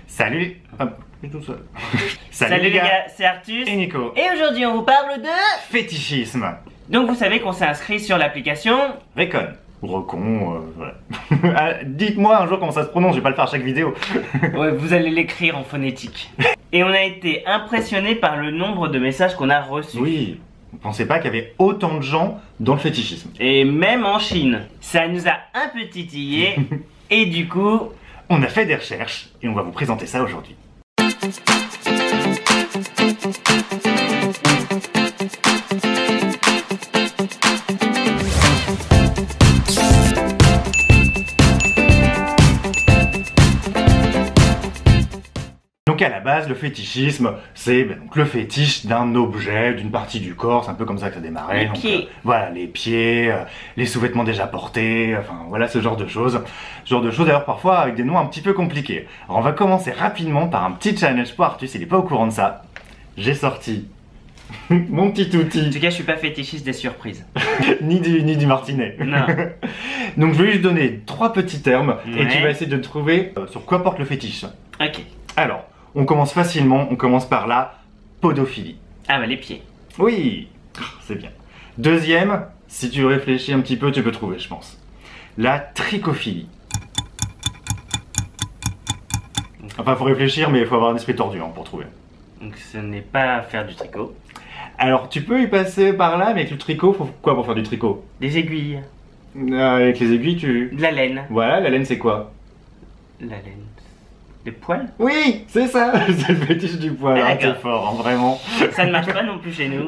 Salut. Hop, je suis tout seul. Salut les gars, c'est Artus et Nico. Et aujourd'hui on vous parle de Fétichisme. Donc vous savez qu'on s'est inscrit sur l'application Recon. Ou Recon, voilà. Ah, dites-moi un jour comment ça se prononce, je vais pas le faire à chaque vidéo. Ouais, vous allez l'écrire en phonétique. Et on a été impressionné par le nombre de messages qu'on a reçus. Oui, on pensait pas qu'il y avait autant de gens dans le fétichisme. Et même en Chine. Ça nous a un peu titillé. Et du coup... On a fait des recherches et on va vous présenter ça aujourd'hui. Donc à la base, le fétichisme, c'est donc le fétiche d'un objet, d'une partie du corps, c'est un peu comme ça que ça démarrait. Les pieds. Voilà, les pieds, les sous-vêtements déjà portés, enfin voilà ce genre de choses. Ce genre de choses d'ailleurs parfois avec des noms un petit peu compliqués. Alors on va commencer rapidement par un petit challenge pour Artus, il n'est pas au courant de ça. J'ai sorti mon petit En outil, tout cas je suis pas fétichiste des surprises. ni du martinet. Non. Donc je vais lui donner 3 petits termes et Ouais. tu vas essayer de trouver sur quoi porte le fétiche. Ok. Alors, on commence facilement, on commence par la podophilie. Ah bah les pieds. Oui, c'est bien. Deuxième, si tu réfléchis un petit peu, tu peux trouver, je pense. La trichophilie. Enfin, faut réfléchir, mais il faut avoir un esprit tordu pour trouver. Donc ce n'est pas faire du tricot. Alors, tu peux y passer par là, mais avec le tricot, faut quoi pour faire du tricot? Des aiguilles. Avec les aiguilles, tu... De la laine. Voilà, la laine, c'est quoi? La laine. Des poils. Oui, c'est ça, c'est le fétiche du poil. Ah, Ah, d'accord. c'est fort, hein, vraiment. Ça ne marche pas non plus chez nous.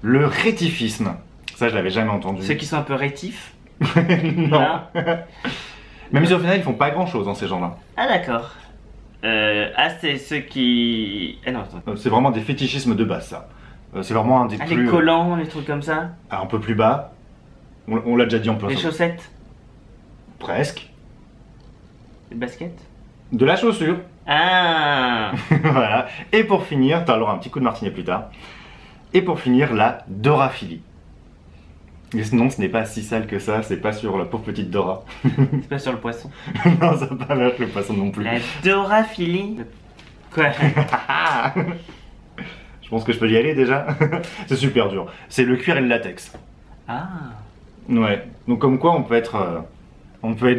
Le rétifisme. Ça, je l'avais jamais entendu. Ceux qui sont un peu rétifs. Non. Là. Même si au final, ils font pas grand-chose, ces gens-là. Ah d'accord. Ah c'est ceux qui... Ah non attends. C'est vraiment des fétichismes de base, ça. C'est vraiment un des Ah plus... les collants, les trucs comme ça. un peu plus bas. On l'a déjà dit en plein. Les chaussettes. Presque. Les baskets. De la chaussure. Ah. Voilà. Et pour finir, t'auras un petit coup de martinet plus tard. Et pour finir, la doraphilie. Et sinon, ce n'est pas si sale que ça, c'est pas sur la pauvre petite Dora. C'est pas sur le poisson. Non, ça va pas avec le poisson non plus. La doraphilie. Quoi? Je pense que je peux y aller déjà. C'est super dur. C'est le cuir et le latex. Ah. Ouais. Donc comme quoi, on peut être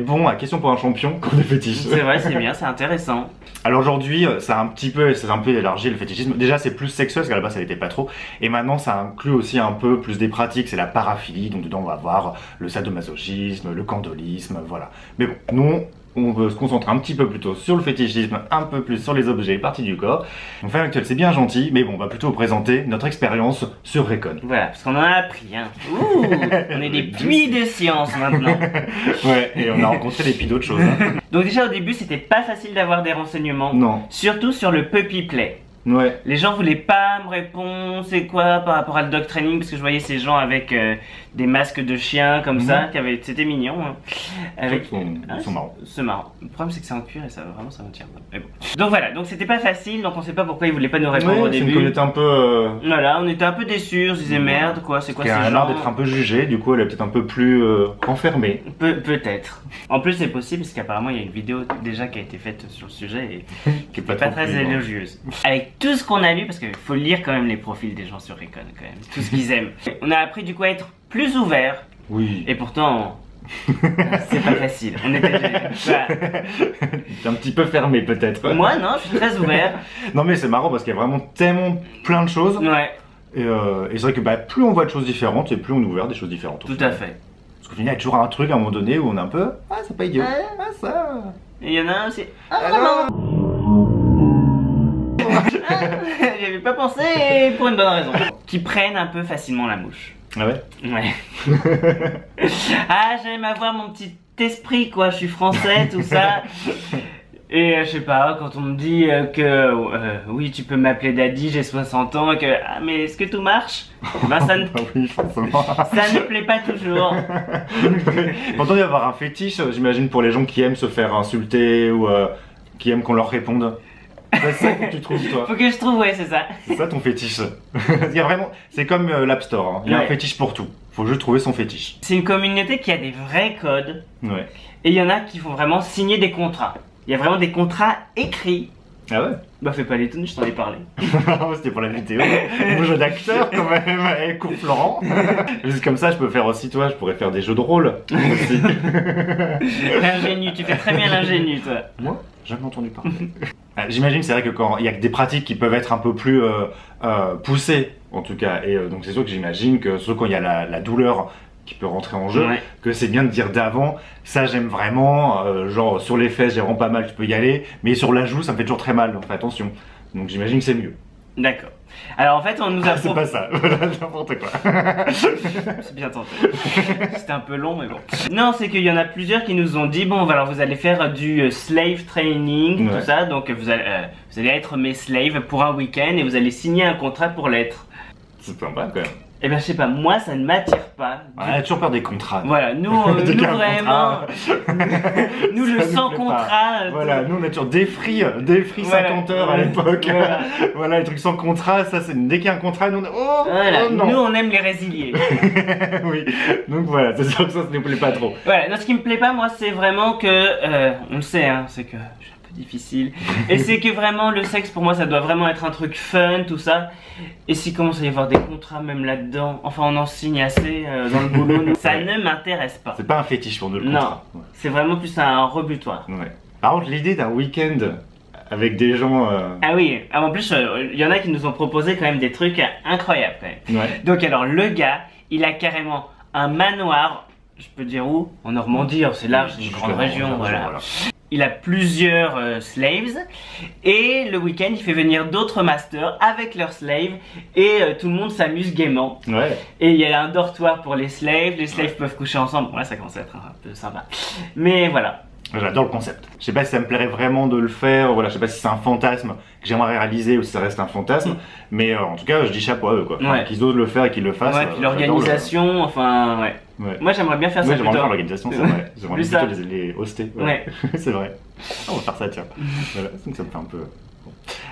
bon à question pour un champion quand on est fétiche. C'est vrai, c'est bien, c'est intéressant. Alors aujourd'hui, ça a un petit peu élargi le fétichisme. Déjà, c'est plus sexuel, parce qu'à la base, ça l'était pas trop. Et maintenant, ça inclut aussi un peu plus des pratiques. C'est la paraphilie. Donc dedans, on va avoir le sadomasochisme, le candolisme, voilà. Mais bon, nous, on veut se concentrer un petit peu plutôt sur le fétichisme, un peu plus sur les objets et parties du corps. Donc Femme Actuelle, c'est bien gentil, mais bon, on va plutôt vous présenter notre expérience sur Recon. Voilà, parce qu'on en a appris, hein. Ouh, on est des puits de science maintenant. Ouais, et on a rencontré des puis d'autres choses. Hein. Donc déjà au début, c'était pas facile d'avoir des renseignements. Non. Surtout sur le puppy play. Ouais. Les gens voulaient pas me répondre c'est quoi par rapport à le dog training parce que je voyais ces gens avec des masques de chiens comme ça qui avaient c'était mignon hein. Avec Ils sont marrants. c'est marrant. Le problème c'est que c'est en cuir et ça vraiment ça me tient pas. Mais bon. Donc voilà, donc c'était pas facile donc on sait pas pourquoi ils voulaient pas nous répondre au Ouais, c'est une début. communauté un peu... Voilà, on était un peu déçus, on se disait merde quoi, c'est quoi qui ces a l'air gens. d'être un peu jugée, du coup elle est peut-être un peu plus renfermée. Peut-être. En plus c'est possible parce qu'apparemment il y a une vidéo déjà qui a été faite sur le sujet et Qui est pas trop très plus, hein. élogieuse. Avec tout ce qu'on a lu, parce qu'il faut lire quand même les profils des gens sur Recon, quand même, tout ce qu'ils aiment. On a appris du coup à être plus ouvert, Oui. et pourtant, c'est pas facile. On était T'es un petit peu fermé peut-être. Moi non, je suis très ouvert. Non mais c'est marrant parce qu'il y a vraiment tellement plein de choses. Ouais, Et c'est vrai que plus on voit de choses différentes et plus on est ouvert des choses différentes. au tout final. à fait. Parce qu'au final il y a toujours un truc à un moment donné où on est un peu... Ah c'est pas idiot. Ah ça... Et il y en a un aussi. Ah Alors vraiment J'avais pas pensé pour une bonne raison. Qui prennent un peu facilement la mouche. Ah ouais. Ouais. Ah, j'aime avoir mon petit esprit, quoi. Je suis français, tout ça. Et je sais pas, quand on me dit que oui, tu peux m'appeler Daddy, j'ai 60 ans, et que ah, mais est-ce que tout marche? Ben, ça ne, Ah oui, forcément. ça ne plaît pas toujours. Pourtant il y a avoir un fétiche, j'imagine, pour les gens qui aiment se faire insulter ou qui aiment qu'on leur réponde. C'est ça que tu trouves toi. Faut que je trouve, ouais, c'est ça. C'est ça ton fétiche. Il y a vraiment, c'est comme l'App Store, hein. Il y a un Ouais. fétiche pour tout. Faut juste trouver son fétiche. C'est une communauté qui a des vrais codes. Ouais. Et il y en a qui font vraiment signer des contrats. Il y a vraiment des contrats écrits. Ah ouais? Bah fais pas l'étonner, je t'en ai parlé. C'était pour la vidéo. Mon jeu d'acteur quand même, et cours Florent. Juste comme ça, je peux faire aussi, toi, je pourrais faire des jeux de rôle. Aussi. L'ingénu, tu fais très bien l'ingénu, toi. Moi, j'ai jamais entendu parler. J'imagine, c'est vrai que quand il y a des pratiques qui peuvent être un peu plus poussées, en tout cas, et donc c'est sûr que j'imagine que surtout quand il y a la douleur qui peut rentrer en jeu, Ouais. que c'est bien de dire d'avant, ça j'aime vraiment, genre sur les fesses j'ai vraiment pas mal, tu peux y aller, mais sur la joue ça me fait toujours très mal, donc fais attention. Donc j'imagine que c'est mieux. D'accord. Alors en fait, on nous a C'est pas ça, n'importe quoi. C'est bien tenté. C'était un peu long, mais bon. Non, c'est qu'il y en a plusieurs qui nous ont dit bon, alors vous allez faire du slave training, Ouais. tout ça, donc vous allez être mes slaves pour un week-end et vous allez signer un contrat pour l'être. C'est sympa quand même. Eh ben, je sais pas, moi ça ne m'attire pas. On a toujours peur des contrats. Voilà, nous, Dès qu'il y a un vraiment, nous le Ça nous sans plaît pas. contrat. Voilà, nous on a toujours des free Voilà. 50 heures à l'époque. Voilà. Voilà, les trucs sans contrat, ça c'est dès qu'il y a un contrat, nous on oh, Voilà, oh non. nous on aime les résiliés. Oui, donc voilà, c'est sûr que ça nous plaît pas trop. Voilà, non, ce qui me plaît pas, moi, c'est vraiment que, on le sait, hein, c'est que je suis un peu difficile, et c'est que vraiment le sexe pour moi ça doit vraiment être un truc fun, tout ça, et s'il commence à y avoir des contrats même là-dedans, enfin on en signe assez dans le boulot, donc ça ne m'intéresse pas. C'est pas un fétiche pour nous le Non, contrat. Ouais. c'est vraiment plus un rebutoir. Ouais. Par contre, l'idée d'un week-end avec des gens. Ah oui, en plus il y en a qui nous ont proposé quand même des trucs incroyables quand même. Ouais. Donc alors le gars, il a carrément un manoir, je peux dire où? En Normandie, c'est large, c'est une Juste grande avant, région, voilà. voilà. Il a plusieurs slaves et le week-end il fait venir d'autres masters avec leurs slaves et tout le monde s'amuse gaiement. Ouais. Et il y a un dortoir pour les slaves peuvent coucher ensemble. Bon là ça commence à être un peu sympa. Mais voilà. J'adore le concept. Je sais pas si ça me plairait vraiment de le faire, voilà, je sais pas si c'est un fantasme que j'aimerais réaliser ou si ça reste un fantasme, mais en tout cas, je dis chapeau à eux quoi. Enfin, Ouais. qu'ils osent le faire et qu'ils le fassent. Ouais, puis l'organisation, enfin ouais. Ouais. Moi j'aimerais bien faire Ouais, ça j'aimerais plutôt. faire l'organisation, c'est vrai. J'aimerais Plus plutôt ça. les hoster. Ouais. C'est vrai. Ah, on va faire ça, tiens. Voilà, donc ça me fait un peu.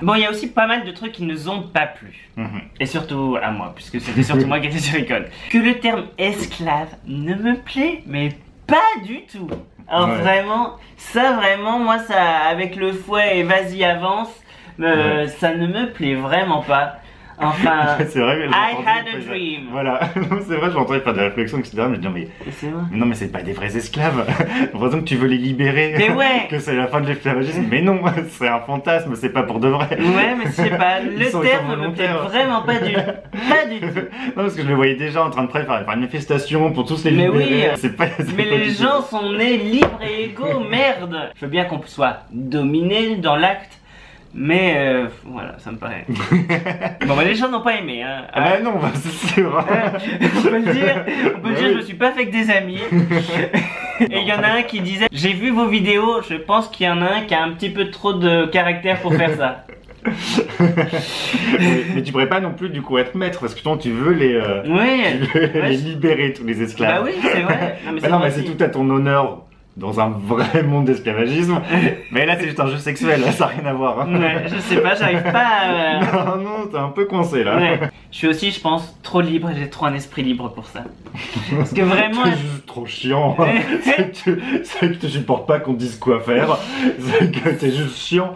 Bon, il y a aussi pas mal de trucs qui nous ont pas plu. Mhm. Et surtout à moi, puisque c'était surtout moi qui étais sur Icon. Que le terme esclave ne me plaît, mais pas du tout. Alors Ouais. vraiment, moi ça, avec le fouet et vas-y avance, Ouais. ça ne me plaît vraiment pas. Enfin, C'est vrai, mais I j'entendais had a faire- dream. Voilà, Non, c'est vrai, j'entendais faire des réflexions, etc. Mais je dis, non, mais, C'est vrai. non, mais c'est pas des vrais esclaves. J'ai l'impression que tu veux les libérer. Mais ouais. Que c'est la fin de l'esclavagisme. Mais non, c'est un fantasme, c'est pas pour de vrai. Ouais, mais je sais pas, le Ils sont terme me plaît volontaires. vraiment pas du tout. Non, parce que je le voyais déjà en train de faire une manifestation pour tous les Mais libérer. oui. C'est pas, c'est Mais pas les du tout. gens sont nés libres et égaux, merde. Je veux bien qu'on soit dominé dans l'acte, mais voilà, ça me paraît. Bon, bah les gens n'ont pas aimé, hein. Ah bah non, bah, c'est sûr. On peut le dire, Bah je oui. me suis pas fait que des amis. Et il y en a un qui disait, j'ai vu vos vidéos, je pense qu'il y en a un qui a un petit peu trop de caractère pour faire ça. mais tu pourrais pas non plus du coup être maître parce que toi tu veux les, Oui, tu veux ouais, les je- libérer tous les esclaves. bah oui, c'est vrai. Non, mais Bah non, vrai mais c'est aussi. tout à ton honneur dans un vrai monde d'esclavagisme. Mais là c'est juste un jeu sexuel, ça n'a rien à voir. Hein. Ouais, je sais pas, j'arrive pas à... Non, non, t'es un peu coincé là. Ouais. Je suis aussi, je pense, trop libre, j'ai trop un esprit libre pour ça. Parce que vraiment... C'est juste trop chiant. C'est que tu supportes pas qu'on te dise quoi faire. C'est que t'es juste chiant.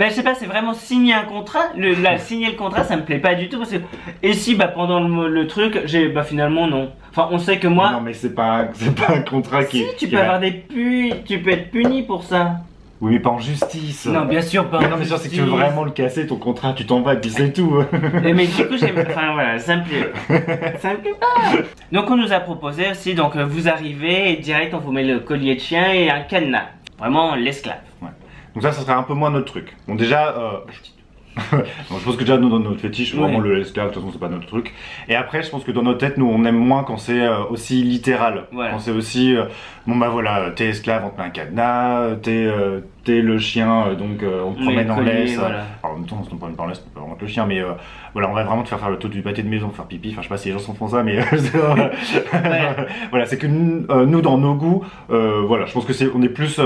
Ben je sais pas, c'est vraiment signer un contrat. Signer le contrat, ça me plaît pas du tout parce que et si bah pendant le truc, j'ai bah finalement non. Enfin, on sait que moi, Non, mais c'est pas un contrat qui. si tu qui peux va- avoir tu peux être puni pour ça. Oui, mais pas en justice. Non, bien sûr pas. Non, mais sûr, c'est que tu veux vraiment le casser, ton contrat, tu t'en vas et puis c'est tout. Mais du coup, enfin voilà, ça me plaît. Ça me plaît pas. Donc on nous a proposé aussi, donc vous arrivez et direct on vous met le collier de chien et un cadenas. Vraiment l'esclave. Donc ça serait un peu moins notre truc. Bon, déjà, bon, je pense que déjà, nous, dans notre fétiche, Ouais. vraiment le esclave, de toute façon, c'est pas notre truc. Et après, je pense que dans notre tête, nous, on aime moins quand c'est aussi littéral. Voilà. Quand c'est aussi, bon bah voilà, t'es esclave, on te met un cadenas, t'es le chien, donc on te Oui, promène le en collier, laisse. voilà. Alors, en même temps, on se promène pas en laisse, on peut vraiment être le chien, mais voilà, on va vraiment te faire le tour du pâté de maison, faire pipi. Enfin, je sais pas si les gens s'en font ça, mais voilà, c'est que nous, dans nos goûts, voilà, je pense que on est plus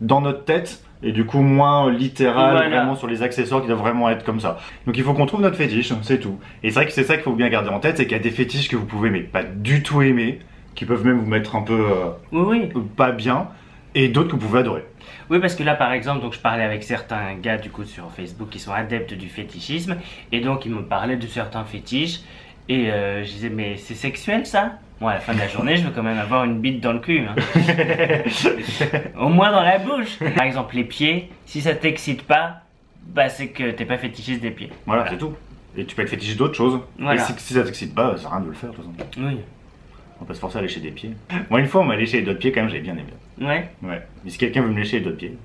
dans notre tête. Et du coup moins littéral, Voilà. vraiment sur les accessoires qui doivent vraiment être comme ça. Donc il faut qu'on trouve notre fétiche, c'est tout. Et c'est vrai que c'est ça qu'il faut bien garder en tête, c'est qu'il y a des fétiches que vous pouvez mais pas du tout aimer, qui peuvent même vous mettre un peu Oui, oui. pas bien. et d'autres que vous pouvez adorer. Oui, parce que là, par exemple, donc je parlais avec certains gars du coup sur Facebook qui sont adeptes du fétichisme, et donc ils me parlaient de certains fétiches, et je disais mais c'est sexuel ça? Bon, à la fin de la journée, je veux quand même avoir une bite dans le cul, hein. Au moins dans la bouche. Par exemple, les pieds, si ça t'excite pas, bah c'est que t'es pas fétichiste des pieds. Voilà, c'est tout. Et tu peux être fétichiste d'autres choses. Voilà. Et si ça t'excite pas, ça sert à rien de le faire de toute façon. Oui. On va pas se forcer à lécher des pieds. Moi, une fois, on m'a léché les doigts de pied, quand même, j'avais bien aimé. Ouais. Ouais. Mais si quelqu'un veut me lécher les doigts de pied.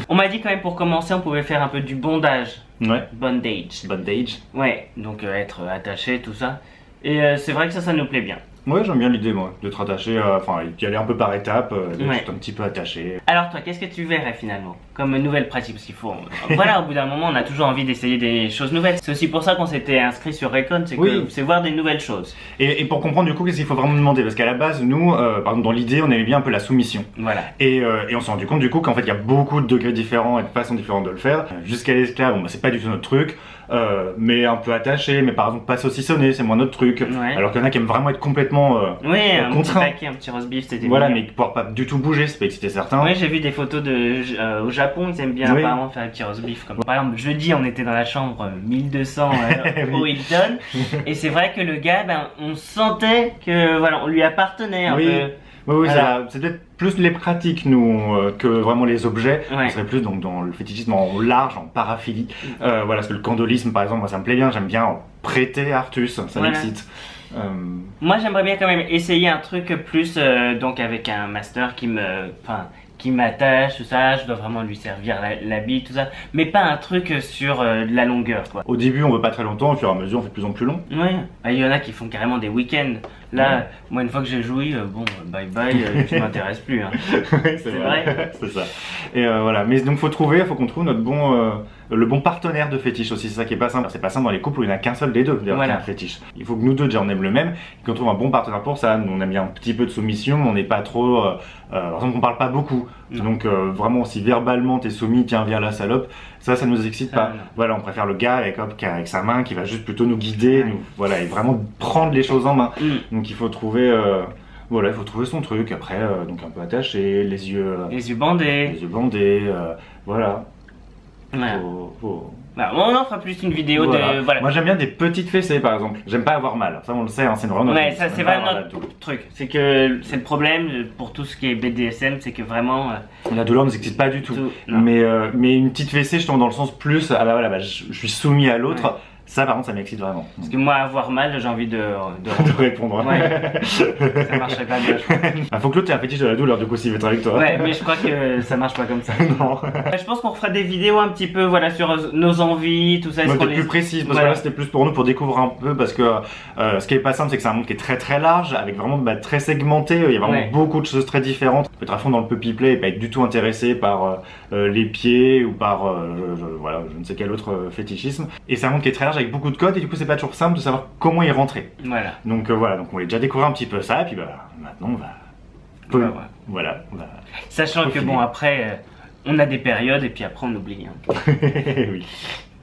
On m'a dit quand même pour commencer, on pouvait faire un peu du bondage. Ouais. Bondage. Bondage. Ouais, donc être attaché, tout ça. Et c'est vrai que ça nous plaît bien. Ouais, j'aime bien l'idée, moi, d'être attaché, enfin, et puis aller un peu par étapes, d'être Ouais. un petit peu attaché. Alors toi, qu'est-ce que tu verrais finalement comme nouvelle pratique? Parce qu'il faut... Voilà, au bout d'un moment, on a toujours envie d'essayer des choses nouvelles. C'est aussi pour ça qu'on s'était inscrit sur Recon, c'est Oui. que c'est voir des nouvelles choses. Et pour comprendre, du coup, qu'est-ce qu'il faut vraiment demander? Parce qu'à la base, nous, par exemple, dans l'idée, on aimait bien un peu la soumission. Voilà. Et on s'est rendu compte, du coup, qu'en fait, il y a beaucoup de degrés différents et de façons différentes de le faire. Jusqu'à l'esclave, bon, bah, c'est pas du tout notre truc. Mais un peu attaché, mais par exemple pas saucissonné, c'est moins notre truc. Ouais. Alors qu'il y en a qui aiment vraiment être complètement Oui, un petit contraints. paquet, un petit roast beef, c'était Voilà, mignon. mais qui pourra pas du tout bouger, ça peut exciter certains. Oui, j'ai vu des photos au Japon, ils aiment bien Oui. apparemment faire un petit roast beef. Comme... Par exemple, jeudi, on était dans la chambre 1200 au Oui. Hilton, et c'est vrai que le gars, ben, on sentait que voilà, on lui appartenait un Oui. peu. Oui, Voilà. c'est peut-être plus les pratiques, nous, que vraiment les objets. Ouais. On serait plus donc dans le fétichisme en large, en paraphilie. Voilà, parce que le candolisme, par exemple, moi ça me plaît bien, j'aime bien prêter Artus, ça Voilà. m'excite. Moi, j'aimerais bien quand même essayer un truc plus, donc avec un master qui m'attache, tout ça, je dois vraiment lui servir l'habit, tout ça, mais pas un truc sur de la longueur, quoi. Au début, on veut pas très longtemps, au fur et à mesure, on fait de plus en plus long. Ouais, il y en a qui font carrément des week-ends. Là, moi, une fois que j'ai joui, bon, bye bye, tu m'intéresses plus, hein. C'est vrai. C'est ça. Et voilà. Mais donc, faut qu'on trouve notre le bon partenaire de fétiche aussi. C'est ça qui est pas simple. C'est pas simple dans les couples où il n'y en a qu'un seul des deux, d'ailleurs, Voilà. qui a un fétiche. Il faut que nous deux, déjà, on aime le même, et qu'on trouve un bon partenaire pour ça. Nous, on aime bien un petit peu de soumission, mais on n'est pas trop, par exemple, on parle pas beaucoup. Non. Donc, vraiment, si verbalement t'es soumis, tiens, viens la salope, ça nous excite Ça, pas. non. Voilà, on préfère le gars avec sa main qui va juste plutôt nous guider, Ouais. voilà, et vraiment prendre les choses en main. Mm. Donc, il faut trouver, voilà, il faut trouver son truc. Après, donc un peu attaché, les yeux bandés. bandés, voilà. Voilà. Faut- Voilà, on en fera plus une vidéo voilà. de... Voilà. Moi j'aime bien des petites fessées par exemple. J'aime pas avoir mal. Ça on le sait, hein, c'est vraiment notre Ouais, truc. ça J'aime c'est pas vraiment avoir la notre douleur. truc. C'est que c'est le problème pour tout ce qui est BDSM, c'est que vraiment... La douleur ne nous excite pas du tout. non. Mais une petite fessée, je tombe dans le sens plus, ah bah voilà, bah, je suis soumis à l'autre. Ouais. Ça par contre ça m'excite vraiment. Parce que moi, avoir mal, j'ai envie de De répondre. Ouais. Ça marcherait pas bien, je crois. Ah, faut que l'autre ait un fétiche de la douleur du coup s'il veut être avec toi. Ouais, mais je crois que ça marche pas comme ça. Non. Je pense qu'on refera des vidéos un petit peu voilà, sur nos envies, tout ça. Ouais, est-ce qu'on peut-être plus précise parce Voilà. que là c'était plus pour nous pour découvrir un peu parce que ce qui est pas simple c'est que c'est un monde qui est très très large avec vraiment très segmenté, il y a vraiment Ouais. beaucoup de choses très différentes. On peut être à fond dans le puppy play et pas être du tout intéressé par les pieds ou par voilà, je ne sais quel autre fétichisme. Et c'est un monde qui est très large avec beaucoup de codes et du coup c'est pas toujours simple de savoir comment y rentrer. Voilà. Donc voilà, donc on va déjà découvrir un petit peu ça et puis bah maintenant on va Voilà. voilà, on va Sachant que Peaufiner. bon, après, on a des périodes et puis après on oublie. Hein. oui.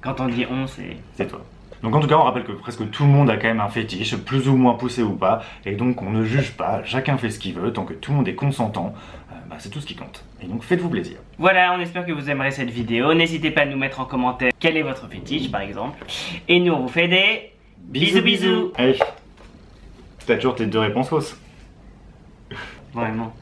Quand on dit on, C'est toi. Donc en tout cas, on rappelle que presque tout le monde a quand même un fétiche, plus ou moins poussé ou pas, et donc on ne juge pas, chacun fait ce qu'il veut, tant que tout le monde est consentant, bah, c'est tout ce qui compte. Et donc faites-vous plaisir. Voilà, on espère que vous aimerez cette vidéo. N'hésitez pas à nous mettre en commentaire quel est votre fétiche par exemple. Et nous on vous fait des bisous. Allez, t'as toujours tes deux réponses fausses. Vraiment.